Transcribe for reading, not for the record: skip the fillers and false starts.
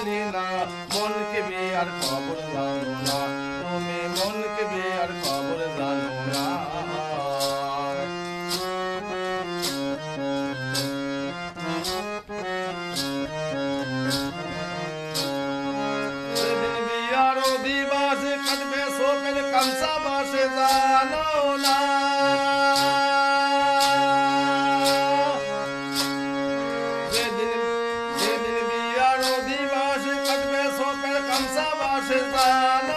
জানি না, মনকে বিয়ার খবর জানো না, তুমি মনকে বিয়ার খবর জানো না। সেদিন বিয়ার অধিবাসে কাটবে শোকের কামসা বাসে জানো না। সেদিন বিয়ার অধিবাসে কাটবে শোকের কামসা বাসে জানো